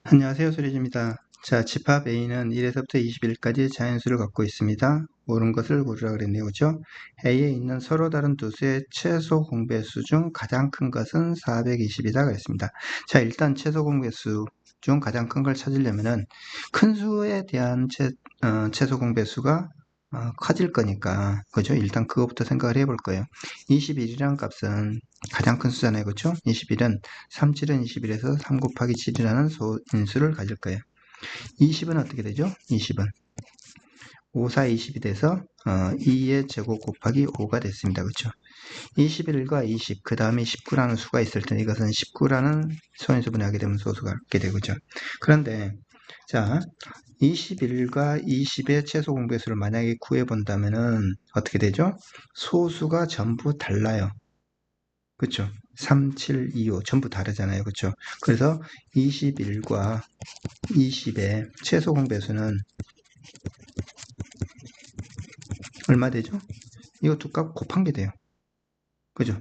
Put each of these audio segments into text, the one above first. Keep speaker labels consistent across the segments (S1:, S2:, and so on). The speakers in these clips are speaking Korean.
S1: 안녕하세요. 수리입니다. 자, 집합 A는 1에서부터 21까지 자연수를 갖고 있습니다. 옳은 것을 고르라 그랬네요. 그죠? A에 있는 서로 다른 두 수의 최소 공배수 중 가장 큰 것은 420이다 그랬습니다. 자, 일단 최소 공배수 중 가장 큰 걸 찾으려면은 큰 수에 대한 최소 공배수가 커질 거니까, 그죠? 일단 그거부터 생각을 해볼 거예요. 21이라는 값은 가장 큰 수잖아요. 그렇죠? 21은 3, 7은 21에서 3 곱하기 7이라는 소인수를 가질 거예요. 20은 어떻게 되죠? 20은 5, 4, 20이 돼서 2의 제곱 곱하기 5가 됐습니다. 그렇죠? 21과 20, 그 다음에 19라는 수가 있을 텐데 이것은 19라는 소인수분해 하게 되면 소수가 갖게 되죠. 그런데 자, 21과 20의 최소 공배수를 만약에 구해본다면은 어떻게 되죠? 소수가 전부 달라요. 그쵸? 3, 7, 2, 5 전부 다르잖아요. 그쵸? 그래서 21과 20의 최소 공배수는 얼마 되죠? 이거 두 값 곱한 게 돼요. 그죠?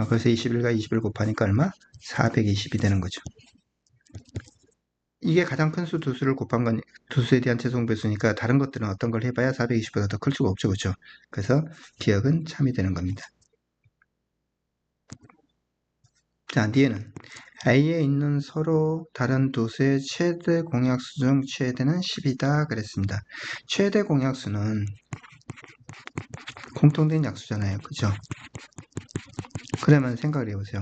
S1: 그래서 21과 20을 곱하니까 얼마? 420이 되는 거죠. 이게 가장 큰 수 두 수를 곱한 건 두 수에 대한 최소 공배수니까 다른 것들은 어떤 걸 해봐야 420보다 더 클 수가 없죠. 그죠? 그래서 기억은 참이 되는 겁니다. 자, 뒤에는 A에 있는 서로 다른 두 수의 최대 공약수 중 최대는 10이다 그랬습니다. 최대 공약수는 공통된 약수잖아요. 그죠? 그러면 생각을 해보세요.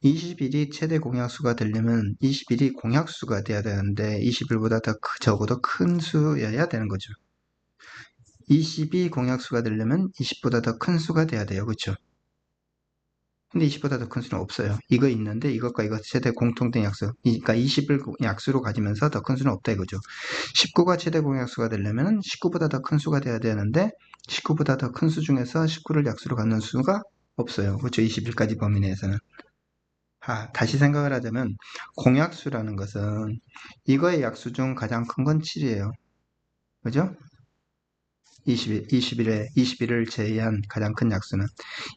S1: 21이 최대 공약수가 되려면 21이 공약수가 돼야 되는데 21보다 더 적어도 큰 수여야 되는 거죠. 20이 공약수가 되려면 20보다 더 큰 수가 돼야 돼요. 그렇죠? 근데 20보다 더 큰 수는 없어요. 이거 있는데 이것과 이것 최대 공통된 약수. 그러니까 20을 약수로 가지면서 더 큰 수는 없다 이거죠. 19가 최대 공약수가 되려면 19보다 더 큰 수가 돼야 되는데 19보다 더 큰 수 중에서 19를 약수로 갖는 수가 없어요. 그렇죠? 21까지 범위 내에서는. 다시 생각을 하자면 공약수라는 것은 이거의 약수 중 가장 큰 건 7이에요. 그죠? 21을 제외한 가장 큰 약수는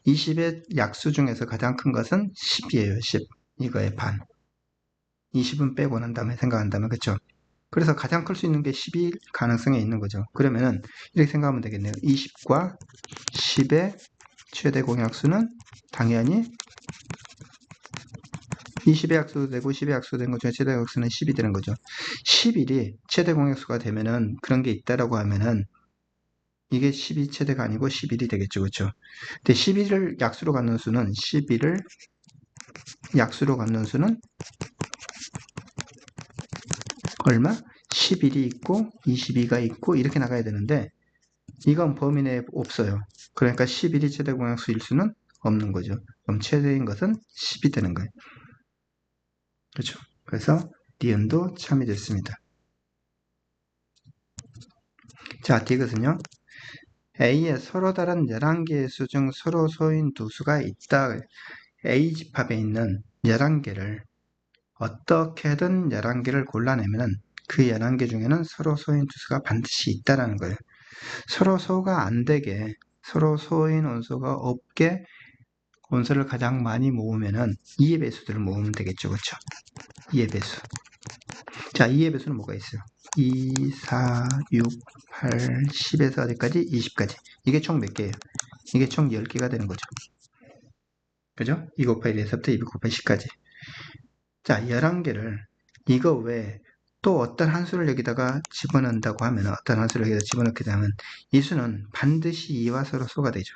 S1: 20의 약수 중에서 가장 큰 것은 10이에요. 10. 이거의 반. 20은 빼고 난 다음에 생각한다면 그렇죠? 그래서 가장 클 수 있는 게 10일 가능성이 있는 거죠. 그러면은 이렇게 생각하면 되겠네요. 20과 10의 최대 공약수는 당연히 20의 약수도 되고 10의 약수도 되는 것 중에 최대 공약수는 10이 되는 거죠. 11이 최대 공약수가 되면은 그런 게 있다라고 하면은 이게 12 최대가 아니고 11이 되겠죠. 그렇죠? 근데 11을 약수로 갖는 수는 11을 약수로 갖는 수는 얼마? 11이 있고 22가 있고 이렇게 나가야 되는데 이건 범위 내에 없어요. 그러니까 11이 최대 공약수일 수는 없는 거죠. 그럼 최대인 것은 10이 되는 거예요. 그렇죠? 그래서 니은도 참이 됐습니다. 자, 이것은요. A에 서로 다른 11개의 수 중 서로 소인 두 수가 있다. A 집합에 있는 11개를 어떻게든 11개를 골라내면 그 11개 중에는 서로 소인 두 수가 반드시 있다라는 거예요. 서로 소가 안 되게, 서로 소인 원소가 없게 원소를 가장 많이 모으면은 2의 배수들을 모으면 되겠죠. 그렇죠? 2의 배수. 자, 2의 배수는 뭐가 있어요? 2, 4, 6, 8, 10에서 어디까지? 20까지. 이게 총 몇 개예요? 이게 총 10개가 되는 거죠. 그죠? 2 곱하기 1에서부터 2 곱하기 10까지. 자, 11개를 이거 외에 또 어떤 한 수를 여기다가 집어넣는다고 하면 어떤 한 수를 여기다 집어넣게 되면 이 수는 반드시 2와 서로 소가 되죠.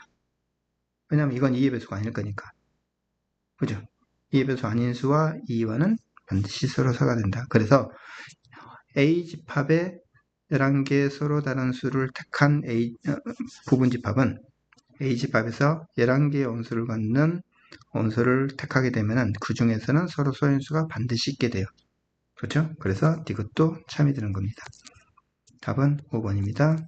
S1: 왜냐하면 이건 2의 배수가 아닐 거니까. 그죠? 2의 배수 아닌 수와 2와는 반드시 서로 소가 된다. 그래서 A 집합의 11개 서로 다른 수를 택한 부분 집합은 A 집합에서 11개의 원소를 갖는 원소를 택하게 되면 그 중에서는 서로 소인수가 반드시 있게 돼요. 그렇죠? 그래서 이것도 참이 되는 겁니다. 답은 5번입니다.